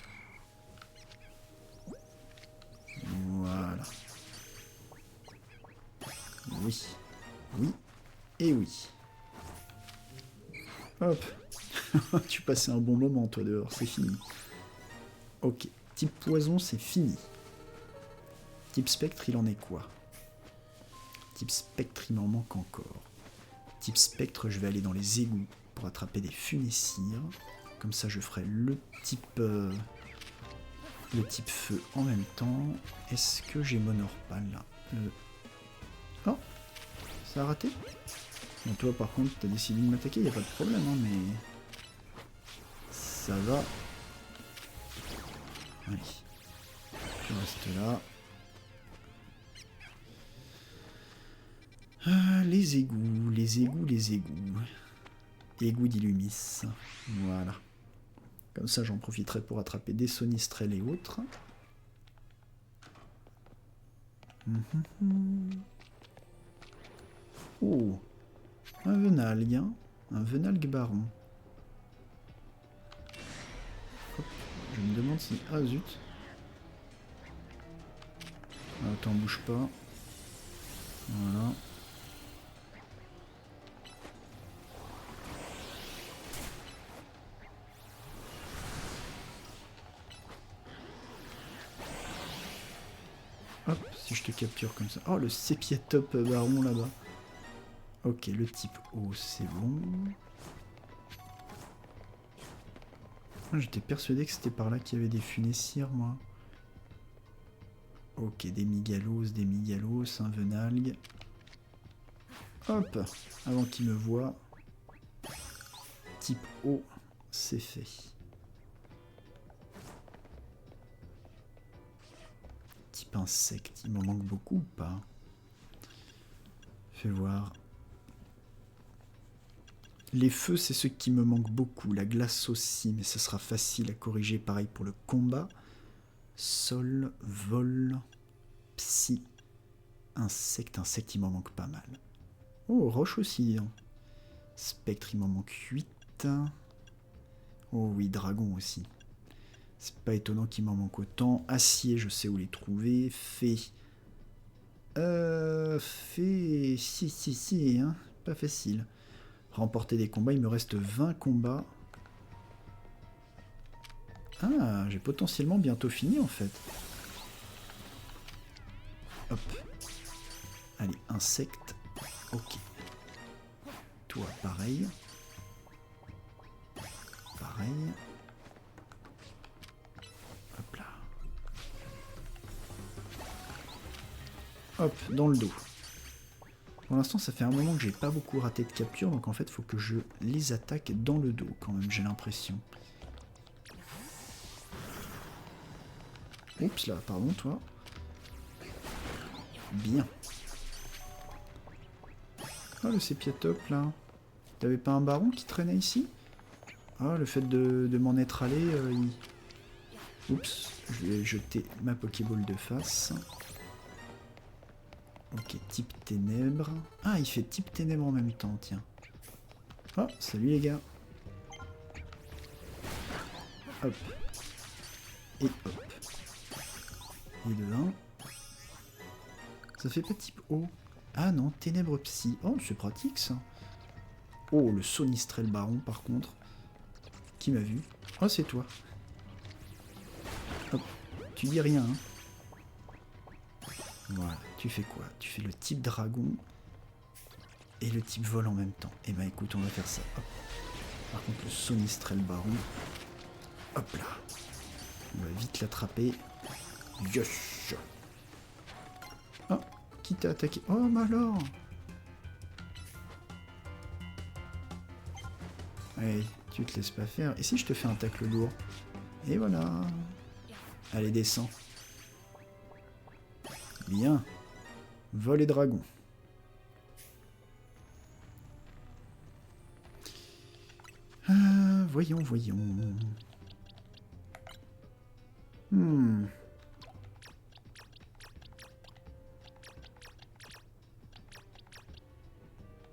Voilà. Oui. Oui. Et oui. Hop. Tu passais un bon moment toi dehors, c'est fini. Ok. Type poison, c'est fini. Type spectre, il en est quoi? Type spectre, il m'en manque encore. Type spectre, je vais aller dans les égouts pour attraper des funécires. Comme ça, je ferai le type feu en même temps. Est-ce que j'ai mon orpal là? Oh, ça a raté? Bon, toi, par contre, t'as décidé de m'attaquer, y a pas de problème, hein, mais ça va. Allez, tu restes là. Les égouts, les égouts, les égouts. Égouts d'Illumis. Voilà. Comme ça, j'en profiterai pour attraper des sonistrelles et autres. Oh, un venalgue, hein. Un venalgue baron. Hop, je me demande si... Ah zut. Attends, bouge pas. Voilà. Hop, si je te capture comme ça. Oh, le sépia top baron là-bas. Ok, le type O, c'est bon. J'étais persuadé que c'était par là qu'il y avait des funécires, moi. Ok, des migalos, un venalgue. Hop, avant qu'il me voie. Type O, c'est fait. Type insecte, il m'en manque beaucoup ou pas? Fais voir. Les feux, c'est ceux qui me manquent beaucoup. La glace aussi, mais ce sera facile à corriger. Pareil pour le combat. Sol, vol, psy, insecte, il m'en manque pas mal. Oh, roche aussi. Hein. Spectre, il m'en manque 8. Oh oui, dragon aussi. C'est pas étonnant qu'il m'en manque autant. Acier, je sais où les trouver. Fée. Fée... Si, hein. Pas facile. Remporter des combats, il me reste 20 combats. Ah, j'ai potentiellement bientôt fini en fait. Hop. Allez, insecte. Ok. Toi, pareil. Pareil. Hop là. Hop, dans le dos. Pour l'instant, ça fait un moment que j'ai pas beaucoup raté de capture, donc en fait, il faut que je les attaque dans le dos quand même, j'ai l'impression. Oups là, pardon, toi. Bien. Ah, le sépiatop là. T'avais pas un baron qui traînait ici? Ah, le fait de m'en être allé, Oups, je vais jeter ma Pokéball de face. Ok, type ténèbres. Ah, il fait type ténèbres en même temps, tiens. Oh, salut les gars. Hop. Et hop. Et de 1. Ça fait pas type O. Ah non, ténèbres psy. Oh, c'est pratique ça. Oh, le Sonistrel Baron par contre. Qui m'a vu? Oh, c'est toi. Hop. Tu dis rien, hein. Voilà, tu fais quoi? Tu fais le type dragon et le type vol en même temps. Eh ben écoute, on va faire ça. Hop. Par contre, le Sonistrel Baron. Hop là. On va vite l'attraper. Yes. Oh, qui t'a attaqué? Oh, mais alors! Allez, tu te laisses pas faire. Et si je te fais un tacle lourd? Et voilà. Allez, descends. Bien. Vol et dragon. Voyons, voyons.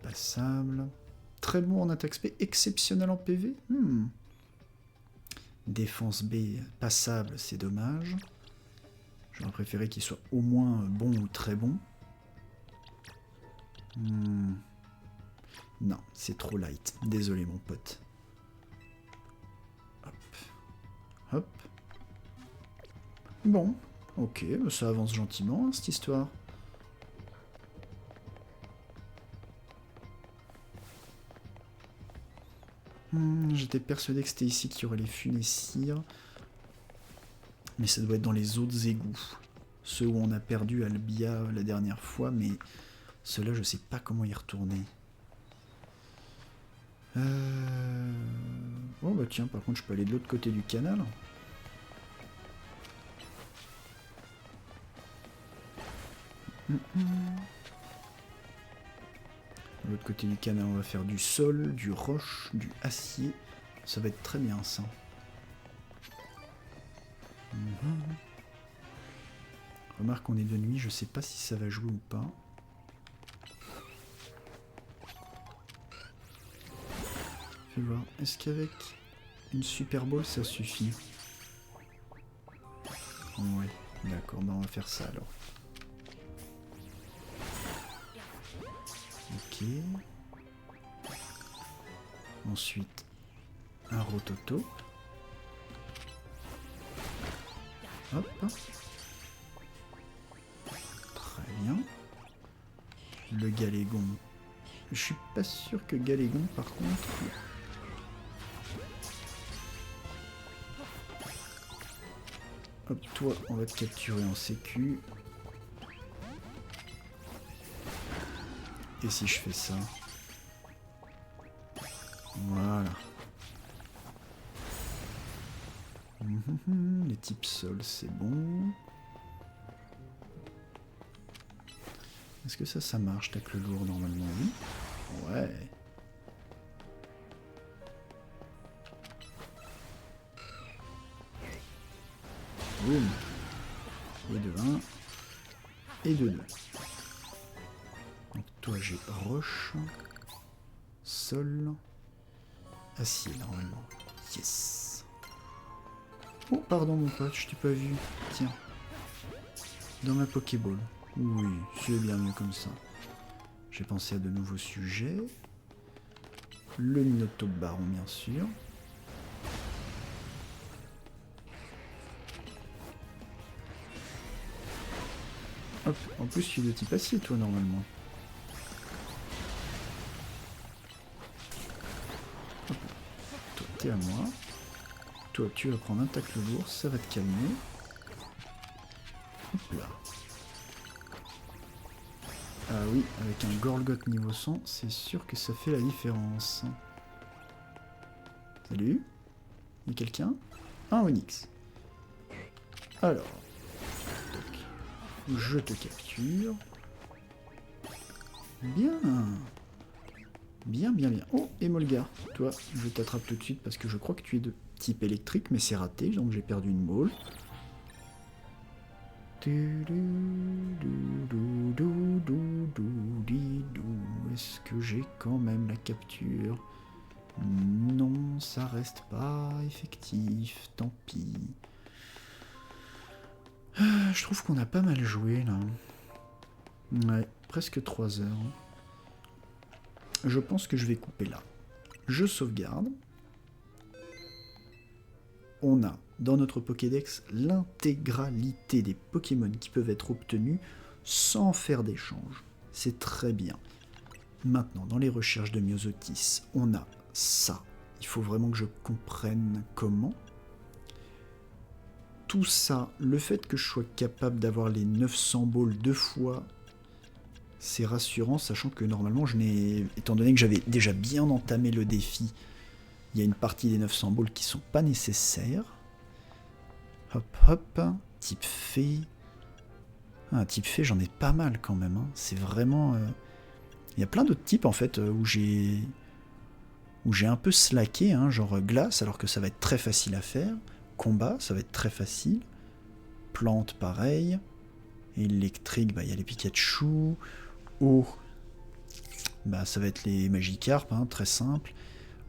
Passable. Très bon en attaque spé, exceptionnel en PV. Défense B, passable, c'est dommage. J'aurais préféré qu'il soit au moins bon ou très bon. Non, c'est trop light. Désolé mon pote. Hop. Hop. Bon, ok, ça avance gentiment, hein, cette histoire. J'étais persuadé que c'était ici qu'il y aurait les funessirs. Mais ça doit être dans les autres égouts. Ceux où on a perdu Albia la dernière fois, mais ceux-là, je sais pas comment y retourner. Oh bah tiens, par contre, je peux aller de l'autre côté du canal. De l'autre côté du canal, on va faire du sol, du roche, du acier. Ça va être très bien, ça. Remarque, on est de nuit, je sais pas si ça va jouer ou pas. Fais voir, est-ce qu'avec une Super Bowl ça suffit? Oui, d'accord, bah on va faire ça alors. Ok. Ensuite, un rototo. Hop. Très bien. Le galégon. Je suis pas sûr que galégon, par contre... Hop, toi, on va te capturer en sécu. Et si je fais ça? Voilà. Les types sol, c'est bon. Est-ce que ça marche, tacle lourd, normalement? Oui. Ouais. Boum. Et de 1. Et de 2. Donc toi, j'ai roche. Sol. Acier, normalement. Yes. Oh, pardon, mon pote, je t'ai pas vu. Tiens. Dans ma Pokéball. Oui, c'est bien mieux comme ça. J'ai pensé à de nouveaux sujets. Le Minotaure Baron, bien sûr. Hop, en plus, tu es de type acier, toi, normalement. Hop. Toi, t'es à moi. Toi, tu vas prendre un tacle lourd, ça va te calmer. Hop là. Ah oui, avec un Gorgoth niveau 100, c'est sûr que ça fait la différence. Salut? Il y a quelqu'un? Un Onyx. Alors. Toc. Je te capture. Bien. Bien, bien, bien. Oh, et Molgar. Toi, je t'attrape tout de suite parce que je crois que tu es de type électrique, mais c'est raté, donc j'ai perdu une Maul. Est-ce que j'ai quand même la capture? Non, ça reste pas effectif, tant pis. Je trouve qu'on a pas mal joué là. Ouais, presque 3 heures. Je pense que je vais couper là. Je sauvegarde. On a dans notre Pokédex l'intégralité des Pokémon qui peuvent être obtenus sans faire d'échange. C'est très bien. Maintenant, dans les recherches de Myosotis, on a ça. Il faut vraiment que je comprenne comment. Tout ça, le fait que je sois capable d'avoir les 900 balls 2 fois, c'est rassurant, sachant que normalement, étant donné que j'avais déjà bien entamé le défi, il y a une partie des 900 balls qui sont pas nécessaires. Hop, hop, type fée. Ah, type fée, j'en ai pas mal quand même. Hein. C'est vraiment... Il y a plein d'autres types en fait où j'ai un peu slacké, hein, genre glace, alors que ça va être très facile à faire. Combat, ça va être très facile. Plante, pareil. Électrique, bah, y a les Pikachu. Eau, bah, ça va être les Magikarp, hein, très simple.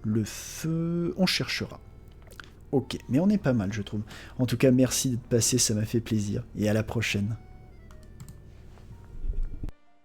Le feu, on cherchera. Ok, mais on est pas mal, je trouve. En tout cas, merci d'être passé, ça m'a fait plaisir. Et à la prochaine.